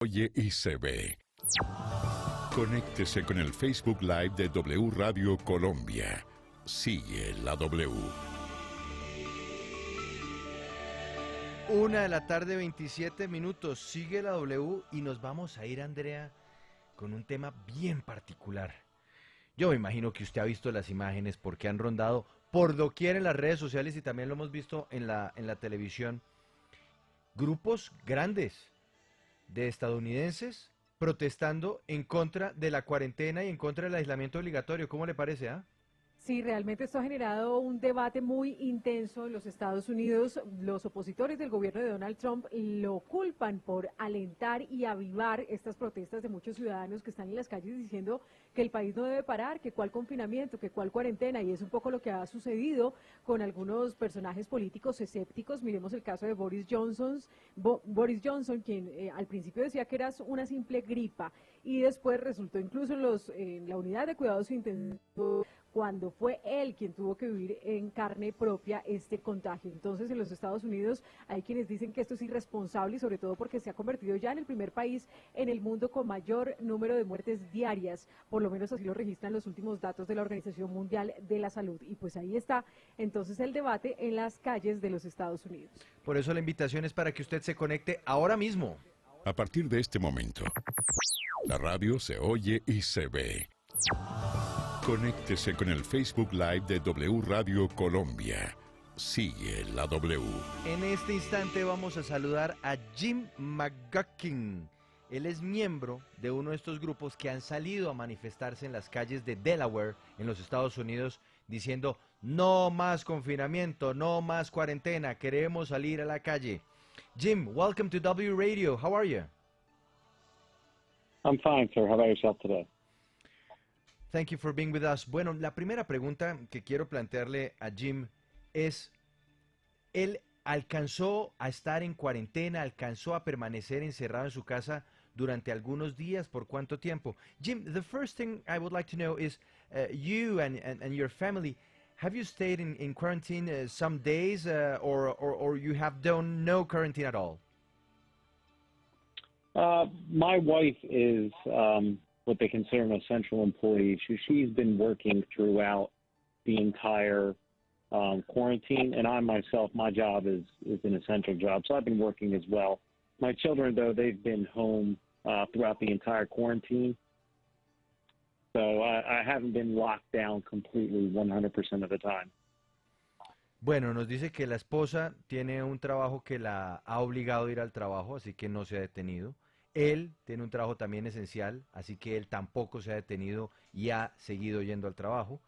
Oye y se ve. Conéctese con el Facebook Live de W Radio Colombia. Sigue la W. 1:27 PM. Sigue la W y nos vamos a ir, Andrea, con un tema bien particular. Yo me imagino que usted ha visto las imágenes porque han rondado por doquier en las redes sociales y también lo hemos visto en la televisión. Grupos grandes de estadounidenses protestando en contra de la cuarentena y en contra del aislamiento obligatorio. ¿Cómo le parece, ah? Sí, realmente esto ha generado un debate muy intenso en los Estados Unidos. Los opositores del gobierno de Donald Trump lo culpan por alentar y avivar estas protestas de muchos ciudadanos que están en las calles diciendo que el país no debe parar, que cuál confinamiento, que cuál cuarentena, y es un poco lo que ha sucedido con algunos personajes políticos escépticos. Miremos el caso de Boris Johnson, quien al principio decía que era una simple gripa y después resultó incluso en la unidad de cuidados intensivos cuando fue él quien tuvo que vivir en carne propia este contagio. Entonces, en los Estados Unidos hay quienes dicen que esto es irresponsable y sobre todo porque se ha convertido ya en el primer país en el mundo con mayor número de muertes diarias, por lo menos así lo registran los últimos datos de la Organización Mundial de la Salud. Y pues ahí está entonces el debate en las calles de los Estados Unidos. Por eso la invitación es para que usted se conecte ahora mismo. A partir de este momento, la radio se oye y se ve. Conéctese con el Facebook Live de W Radio Colombia. Sigue la W. En este instante vamos a saludar a Jim McGuckin. Él es miembro de uno de estos grupos que han salido a manifestarse en las calles de Delaware, en los Estados Unidos, diciendo no más confinamiento, no más cuarentena, queremos salir a la calle. Jim, welcome to W Radio. How are you? I'm fine, sir. How about yourself today? Thank you for being with us. Bueno, la primera pregunta que quiero plantearle a Jim es, ¿él alcanzó a estar en cuarentena, alcanzó a permanecer encerrado en su casa durante algunos días? ¿Por cuánto tiempo? Jim, the first thing I would like to know is, you and your family, have you stayed in quarantine some days or you have done no quarantine at all? My wife is what they consider an essential employee. She's been working throughout the entire quarantine, and I myself, my job is an essential job, so I've been working as well. My children, though, they've been home throughout the entire quarantine, so I haven't been locked down completely 100% of the time. Bueno, nos dice que la esposa tiene un trabajo que la ha obligado a ir al trabajo, así que no se ha detenido. Él tiene un trabajo también esencial, así que él tampoco se ha detenido y ha seguido yendo al trabajo.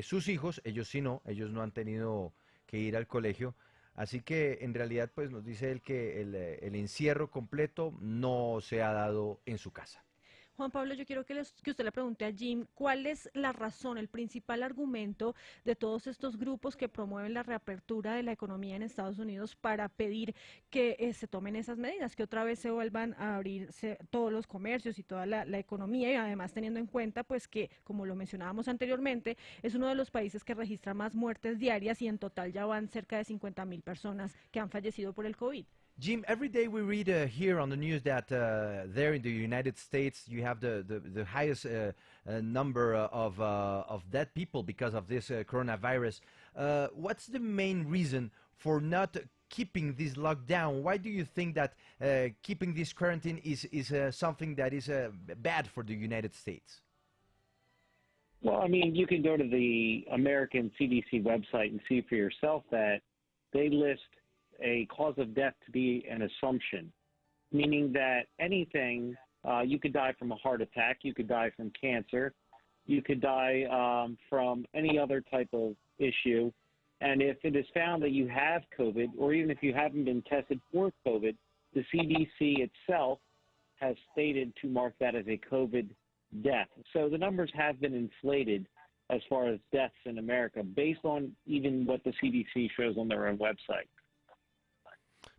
Sus hijos, ellos sí no, ellos no han tenido que ir al colegio, así que en realidad pues nos dice él que el encierro completo no se ha dado en su casa. Juan Pablo, yo quiero que usted le pregunte a Jim cuál es la razón, el principal argumento de todos estos grupos que promueven la reapertura de la economía en Estados Unidos para pedir que se tomen esas medidas, que otra vez se vuelvan a abrirse todos los comercios y toda la economía, y además teniendo en cuenta pues que, como lo mencionábamos anteriormente, es uno de los países que registra más muertes diarias y en total ya van cerca de 50,000 personas que han fallecido por el COVID. Jim, every day we read here on the news that there in the United States you have the highest number of dead people because of this coronavirus. What's the main reason for not keeping this lockdown? Why do you think that keeping this quarantine is something that is bad for the United States? Well, I mean, you can go to the American CDC website and see for yourself that they list a cause of death to be an assumption, meaning that anything, you could die from a heart attack, you could die from cancer, you could die from any other type of issue. And if it is found that you have COVID, or even if you haven't been tested for COVID, the CDC itself has stated to mark that as a COVID death. So the numbers have been inflated as far as deaths in America, based on even what the CDC shows on their own website.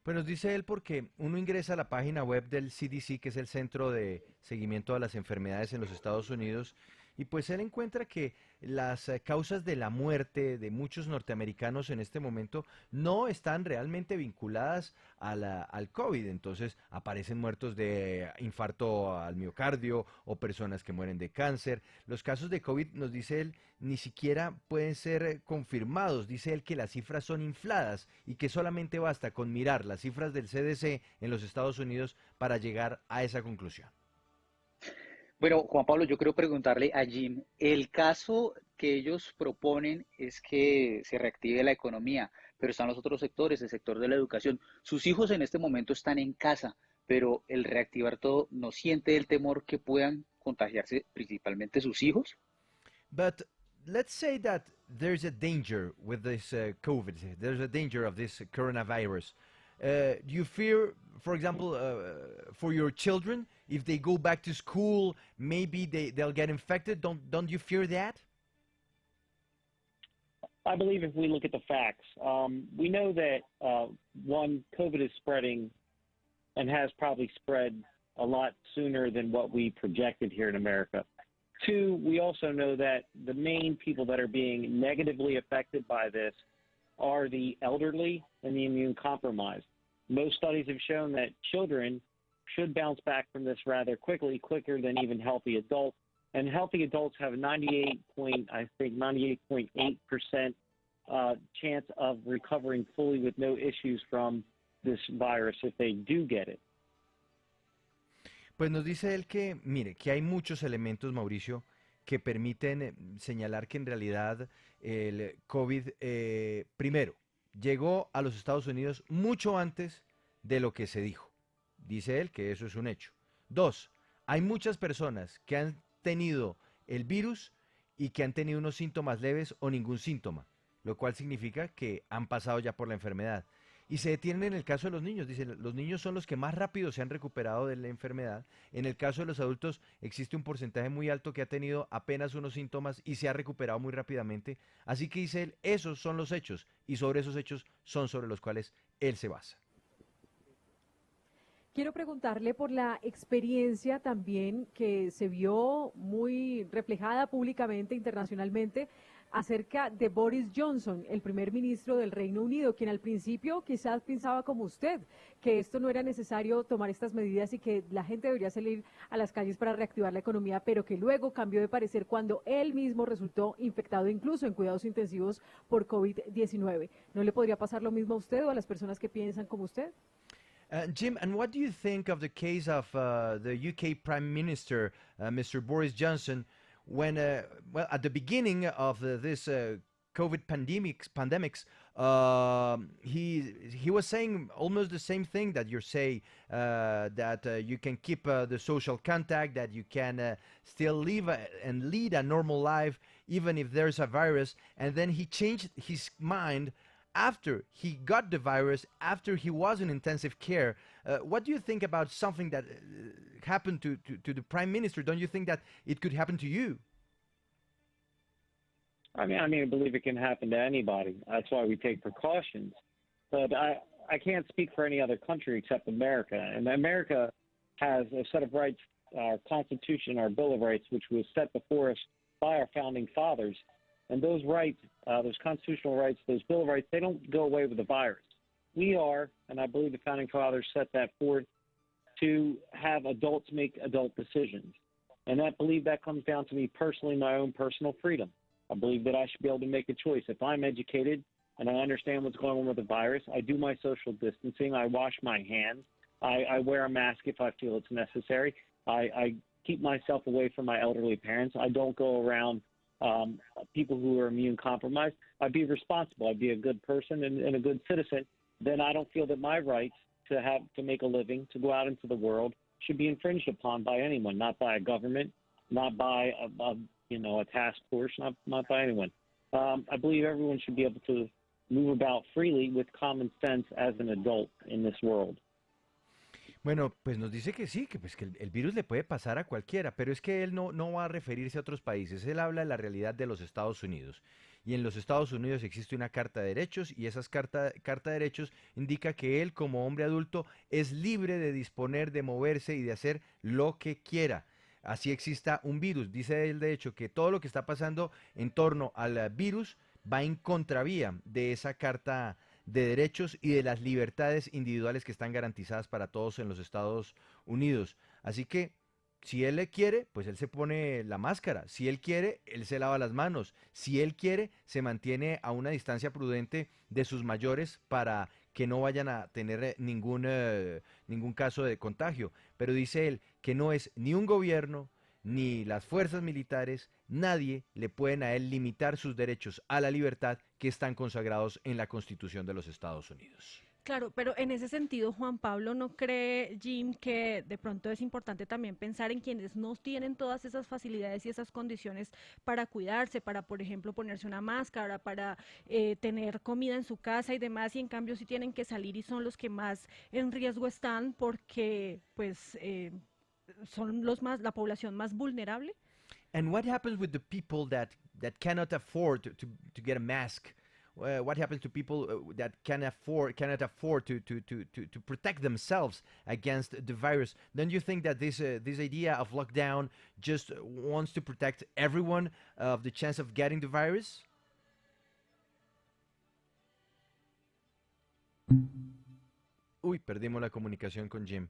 Pues nos dice él porque uno ingresa a la página web del CDC, que es el Centro de Seguimiento a las Enfermedades en los Estados Unidos, y pues él encuentra que las causas de la muerte de muchos norteamericanos en este momento no están realmente vinculadas al COVID. Entonces aparecen muertos de infarto al miocardio o personas que mueren de cáncer. Los casos de COVID, nos dice él, ni siquiera pueden ser confirmados. Dice él que las cifras son infladas y que solamente basta con mirar las cifras del CDC en los Estados Unidos para llegar a esa conclusión. Bueno, Juan Pablo, yo quiero preguntarle a Jim, el caso que ellos proponen es que se reactive la economía, pero están los otros sectores, el sector de la educación. Sus hijos en este momento están en casa, pero el reactivar todo, ¿no siente el temor que puedan contagiarse principalmente sus hijos? But let's say that there's a danger with this COVID, there's a danger of this coronavirus. Do you fear, for example, for your children, if they go back to school, maybe they'll get infected? Don't you fear that? I believe if we look at the facts, we know that, one, COVID is spreading and has probably spread a lot sooner than what we projected here in America. Two, we also know that the main people that are being negatively affected by this are the elderly and the immune compromised. Most studies have shown that children should bounce back from this rather quickly, quicker than even healthy adults. And healthy adults have a 98.8% chance of recovering fully with no issues from this virus if they do get it. Pues nos dice él que, mire, que hay muchos elementos, Mauricio, que permiten señalar que en realidad el COVID, primero, llegó a los Estados Unidos mucho antes de lo que se dijo. Dice él que eso es un hecho. Dos, hay muchas personas que han tenido el virus y que han tenido unos síntomas leves o ningún síntoma, lo cual significa que han pasado ya por la enfermedad. Y se detienen en el caso de los niños. Dice, los niños son los que más rápido se han recuperado de la enfermedad. En el caso de los adultos existe un porcentaje muy alto que ha tenido apenas unos síntomas y se ha recuperado muy rápidamente. Así que dice él, esos son los hechos y sobre esos hechos son sobre los cuales él se basa. Quiero preguntarle por la experiencia también que se vio muy reflejada públicamente, internacionalmente, acerca de Boris Johnson, el primer ministro del Reino Unido, quien al principio quizás pensaba como usted, que esto no era necesario tomar estas medidas y que la gente debería salir a las calles para reactivar la economía, pero que luego cambió de parecer cuando él mismo resultó infectado incluso en cuidados intensivos por COVID-19. ¿No le podría pasar lo mismo a usted o a las personas que piensan como usted? Jim, and what do you think of the case of the UK Prime Minister, Mr. Boris Johnson, when, well, at the beginning of this COVID pandemics, he was saying almost the same thing that you're saying, that you can keep the social contact, that you can still live and lead a normal life even if there's a virus, and then he changed his mind after he got the virus, after he was in intensive care. What do you think about something that happened to the Prime Minister? Don't you think that it could happen to you? I believe it can happen to anybody. That's why we take precautions. But I can't speak for any other country except America. And America has a set of rights, our Constitution, our Bill of Rights, which was set before us by our founding fathers. And those rights, those constitutional rights, those Bill of Rights, they don't go away with the virus. We are, and I believe the founding fathers set that forth, to have adults make adult decisions. And I believe that comes down to me personally, my own personal freedom. I believe that I should be able to make a choice. If I'm educated and I understand what's going on with the virus, I do my social distancing, I wash my hands, I wear a mask if I feel it's necessary, I keep myself away from my elderly parents, I don't go around people who are immune compromised. I'd be responsible. I'd be a good person and a good citizen. Then I don't feel that my rights to make a living, to go out into the world, should be infringed upon by anyone, not by a government, not by a task force, not by anyone. I believe everyone should be able to move about freely with common sense as an adult in this world. Bueno, pues nos dice que sí, que, pues, que el virus le puede pasar a cualquiera, pero es que él no va a referirse a otros países, él habla de la realidad de los Estados Unidos. Y en los Estados Unidos existe una Carta de Derechos y esa carta de Derechos indica que él como hombre adulto es libre de disponer, de moverse y de hacer lo que quiera. así exista un virus. Dice él, de hecho, que todo lo que está pasando en torno al virus va en contravía de esa Carta de Derechos y de las libertades individuales que están garantizadas para todos en los Estados Unidos. Así que si él le quiere, pues él se pone la máscara. Si él quiere, él se lava las manos. Si él quiere, se mantiene a una distancia prudente de sus mayores para que no vayan a tener ningún caso de contagio. Pero dice él que no es ni un gobierno, ni las fuerzas militares, nadie le pueden a él limitar sus derechos a la libertad que están consagrados en la Constitución de los Estados Unidos. Claro, pero en ese sentido, Juan Pablo, ¿no cree, Jim, que de pronto es importante también pensar en quienes no tienen todas esas facilidades y esas condiciones para cuidarse, para, por ejemplo, ponerse una máscara, para tener comida en su casa y demás, y en cambio sí tienen que salir y son los que más en riesgo están porque, pues, son la población más vulnerable? And what happens with the people that cannot afford to get a mask? What happens to people that cannot afford to protect themselves against the virus? Don't you think that this idea of lockdown just wants to protect everyone of the chance of getting the virus? Uy, perdimos la comunicación con Jim.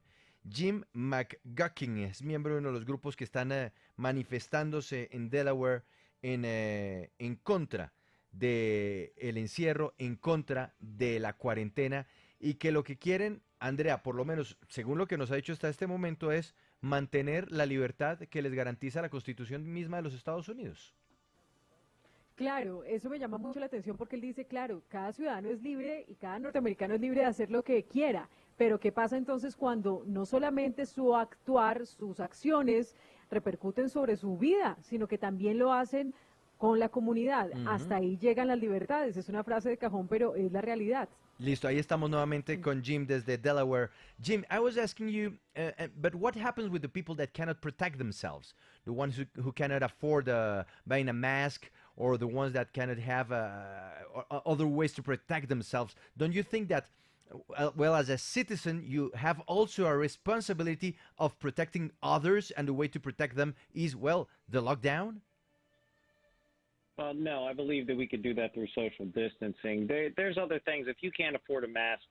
Jim McGuckin es miembro de uno de los grupos que están manifestándose en Delaware en contra del encierro, en contra de la cuarentena, y que lo que quieren, Andrea, por lo menos según lo que nos ha dicho hasta este momento, es mantener la libertad que les garantiza la Constitución misma de los Estados Unidos. Claro, eso me llama mucho la atención porque él dice, claro, cada ciudadano es libre y cada norteamericano es libre de hacer lo que quiera, pero ¿qué pasa entonces cuando no solamente su actuar, sus acciones repercuten sobre su vida, sino que también lo hacen con la comunidad? Hasta ahí llegan las libertades. Es una frase de cajón, pero es la realidad. Listo, ahí estamos nuevamente con Jim desde Delaware. Jim, I was asking you, but what happens with the people that cannot protect themselves? The ones who cannot afford buying a mask, or the ones that cannot have other ways to protect themselves? Don't you think that, well, as a citizen, you have also a responsibility of protecting others, and the way to protect them is, well, the lockdown? No, I believe that we could do that through social distancing. There's other things. If you can't afford a mask,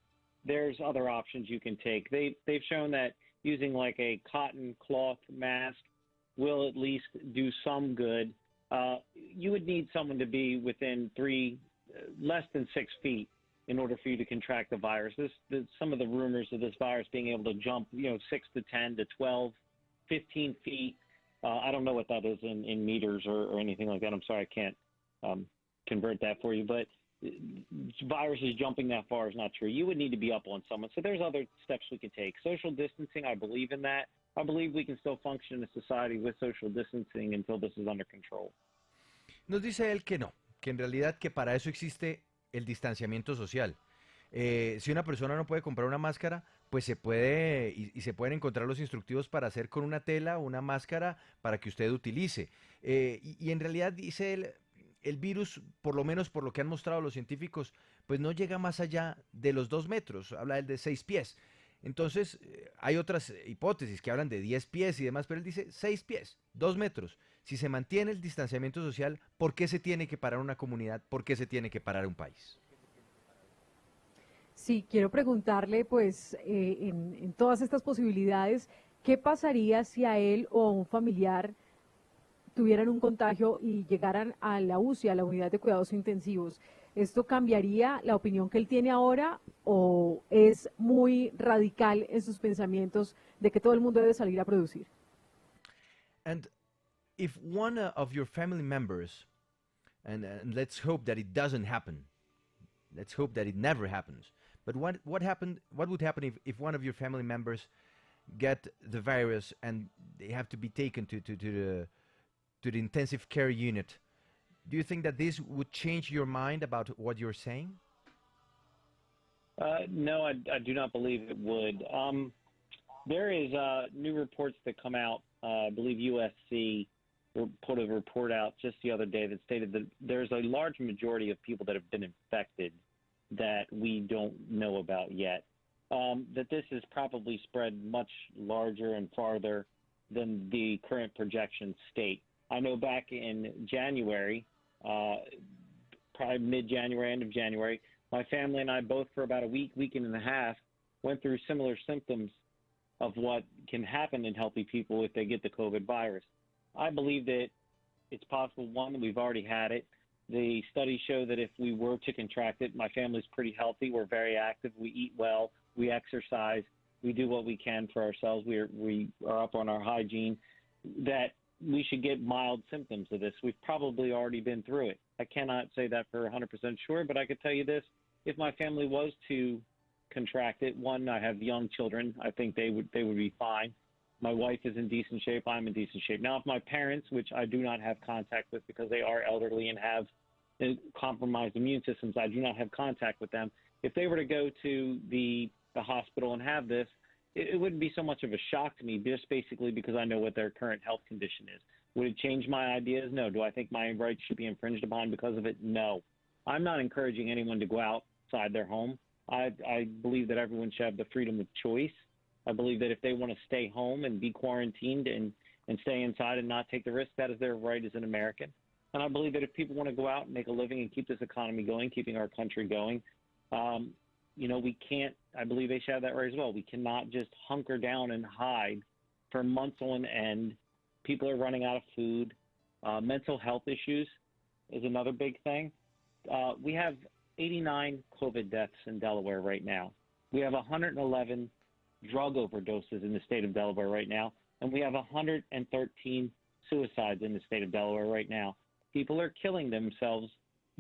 there's other options you can take. They've shown that using like a cotton cloth mask will at least do some good. You would need someone to be within less than 6 feet in order for you to contract the virus. Some of the rumors of this virus being able to jump, 6 to 10 to 12, 15 feet. I don't know what that is in meters or anything like that. I'm sorry, I can't convert that for you. But viruses jumping that far is not true. You would need to be up on someone. So there's other steps we can take. Social distancing, I believe in that. I believe we can still function in a society with social distancing until this is under control. Nos dice él que no, que en realidad que para eso existe el distanciamiento social. Si una persona no puede comprar una máscara, pues se puede y se pueden encontrar los instructivos para hacer con una tela una máscara para que usted utilice. Y en realidad, dice él, el virus, por lo menos por lo que han mostrado los científicos, pues no llega más allá de los 2 metros, habla él de 6 pies. Entonces, hay otras hipótesis que hablan de 10 pies y demás, pero él dice 6 pies, 2 metros. Si se mantiene el distanciamiento social, ¿por qué se tiene que parar una comunidad? ¿Por qué se tiene que parar un país? Sí, quiero preguntarle, pues, en todas estas posibilidades, ¿qué pasaría si a él o a un familiar tuvieran un contagio y llegaran a la UCI, a la unidad de cuidados intensivos? ¿Esto cambiaría la opinión que él tiene ahora o es muy radical en sus pensamientos de que todo el mundo debe salir a producir? And if one of your family members, and let's hope that it doesn't happen, let's hope that it never happens, but what would happen if one of your family members get the virus and they have to be taken to the intensive care unit? Do you think that this would change your mind about what you're saying? No, I do not believe it would. There is new reports that come out. I believe USC put a report out just the other day that stated that there's a large majority of people that have been infected that we don't know about yet. That this is probably spread much larger and farther than the current projections state. I know back in January, probably mid-January, end of January, my family and I both for about a week and a half went through similar symptoms of what can happen in healthy people if they get the COVID virus. I believe that it's possible, one, that we've already had it. The studies show that if we were to contract it, my family's pretty healthy. We're very active. We eat well. We exercise. We do what we can for ourselves. We are up on our hygiene. That we should get mild symptoms of this. We've probably already been through it. I cannot say that for 100% sure, but I could tell you this. If my family was to contract it, one, I have young children. I think they would be fine. My wife is in decent shape. I'm in decent shape. Now, if my parents, which I do not have contact with because they are elderly and have compromised immune systems, I do not have contact with them. If they were to go to the hospital and have this, it wouldn't be so much of a shock to me, just basically because I know what their current health condition is. Would it change my ideas? No. Do I think my rights should be infringed upon because of it? No. I'm not encouraging anyone to go outside their home. I believe that everyone should have the freedom of choice. I believe that if they want to stay home and be quarantined and stay inside and not take the risk, that is their right as an American. And I believe that if people want to go out and make a living and keep this economy going, keeping our country going, we can't, I believe they should have that right as well. We cannot just hunker down and hide for months on end. People are running out of food. Mental health issues is another big thing. We have 89 COVID deaths in Delaware right now. We have 111 drug overdoses in the state of Delaware right now, and we have 113 suicides in the state of Delaware right now. People are killing themselves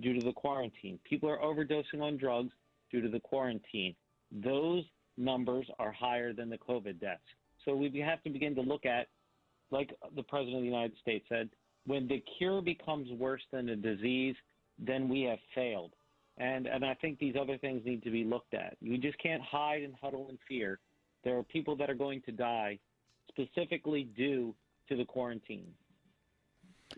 due to the quarantine. People are overdosing on drugs due to the quarantine. Those numbers are higher than the COVID deaths. So we have to begin to look at, like the President of the United States said, when the cure becomes worse than the disease, then we have failed. And I think these other things need to be looked at. You just can't hide and huddle in fear. There are people that are going to die specifically due to the quarantine.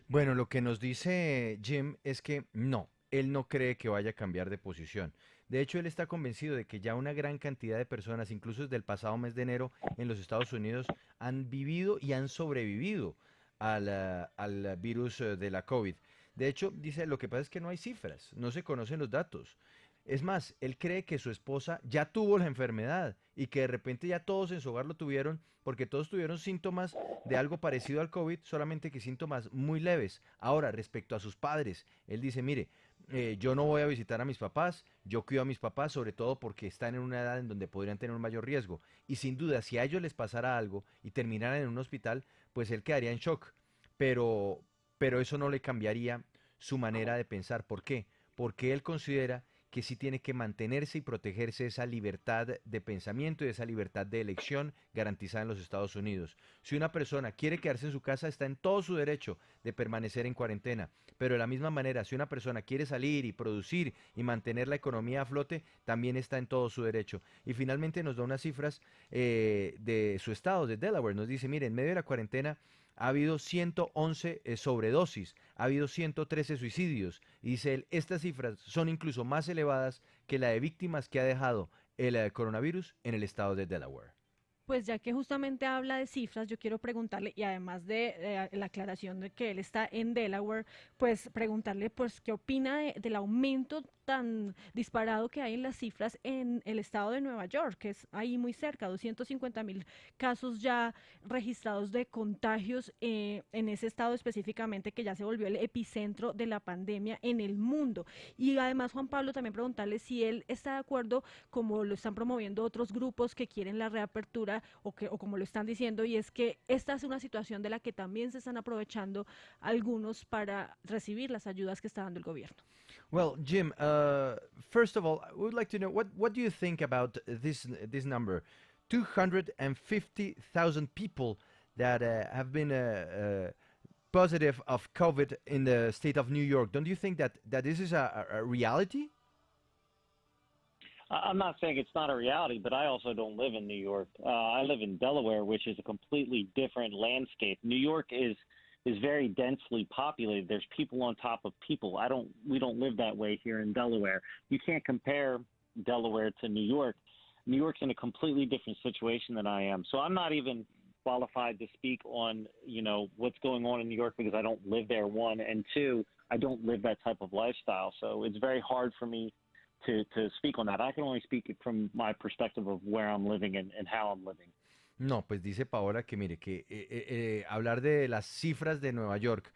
Bueno, lo que nos dice Jim es que no, él no cree que vaya a cambiar de posición. De hecho, él está convencido de que ya una gran cantidad de personas, incluso desde el pasado mes de enero en los Estados Unidos, han vivido y han sobrevivido al virus de la COVID. De hecho, dice, lo que pasa es que no hay cifras, no se conocen los datos. Es más, él cree que su esposa ya tuvo la enfermedad y que de repente ya todos en su hogar lo tuvieron porque todos tuvieron síntomas de algo parecido al COVID, solamente que síntomas muy leves. Ahora, respecto a sus padres, él dice, mire, yo no voy a visitar a mis papás, yo cuido a mis papás, sobre todo porque están en una edad en donde podrían tener un mayor riesgo. Y sin duda, si a ellos les pasara algo y terminaran en un hospital, pues él quedaría en shock. Pero eso no le cambiaría su manera de pensar. ¿Por qué? Porque él considera que sí tiene que mantenerse y protegerse esa libertad de pensamiento y esa libertad de elección garantizada en los Estados Unidos. Si una persona quiere quedarse en su casa, está en todo su derecho de permanecer en cuarentena, pero de la misma manera, si una persona quiere salir y producir y mantener la economía a flote, también está en todo su derecho. Y finalmente nos da unas cifras de su estado, de Delaware. Nos dice, mire, en medio de la cuarentena ha habido 111 sobredosis, ha habido 113 suicidios. Y dice él, estas cifras son incluso más elevadas que la de víctimas que ha dejado el coronavirus en el estado de Delaware. Pues ya que justamente habla de cifras, yo quiero preguntarle, y además de la aclaración de que él está en Delaware, pues preguntarle pues qué opina del aumento tan disparado que hay en las cifras en el estado de Nueva York, que es ahí muy cerca, 250,000 casos ya registrados de contagios en ese estado específicamente, que ya se volvió el epicentro de la pandemia en el mundo. Y además, Juan Pablo, también preguntarle si él está de acuerdo, como lo están promoviendo otros grupos que quieren la reapertura, o como lo están diciendo, y es que esta es una situación de la que también se están aprovechando algunos para recibir las ayudas que está dando el gobierno. Well, Jim, first of all, we would like to know what do you think about this number, 250,000 people that have been positive of COVID in the state of New York. Don't you think that this is a reality? I'm not saying it's not a reality, but I also don't live in New York. I live in Delaware, which is a completely different landscape. New York is very densely populated. There's people on top of people. We don't live that way here in Delaware. You can't compare Delaware to New York. New York's in a completely different situation than I am. So I'm not even qualified to speak on, what's going on in New York because I don't live there, one, and two, I don't live that type of lifestyle. So it's very hard for me to speak on that. I can only speak from my perspective of where I'm living and how I'm living. No, pues dice Paola que mire, que hablar de las cifras de Nueva York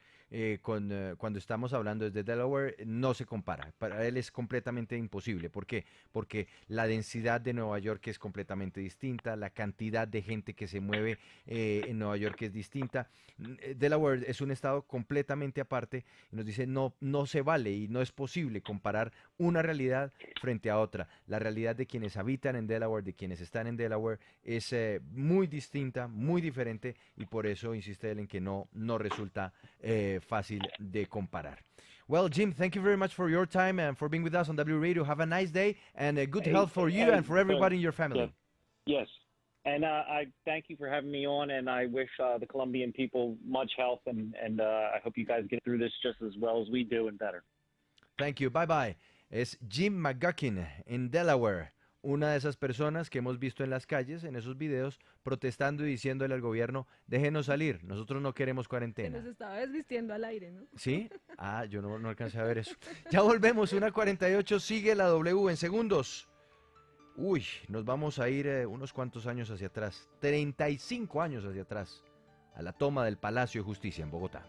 cuando estamos hablando desde Delaware no se compara. Para él es completamente imposible. ¿Por qué? Porque la densidad de Nueva York es completamente distinta, la cantidad de gente que se mueve en Nueva York es distinta. Delaware es un estado completamente aparte y nos dice no se vale y no es posible comparar una realidad frente a otra. La realidad de quienes habitan en Delaware, de quienes están en Delaware, es muy distinta, muy diferente y por eso insiste él en que no resulta fácil de comparar. Well, Jim, thank you very much for your time and for being with us on W Radio. Have a nice day and good health for you and for everybody in your family. Yes. And I thank you for having me on, and I wish the Colombian people much health, and I hope you guys get through this just as well as we do and better. Thank you. Bye-bye. Es Jim McGuckin en Delaware, una de esas personas que hemos visto en las calles, en esos videos, protestando y diciéndole al gobierno, déjenos salir, nosotros no queremos cuarentena. Se nos estaba desvistiendo al aire, ¿no? ¿Sí? Yo no alcancé a ver eso. Ya volvemos, 1:48, sigue la W en segundos. Uy, nos vamos a ir unos cuantos años hacia atrás, 35 años hacia atrás, a la toma del Palacio de Justicia en Bogotá.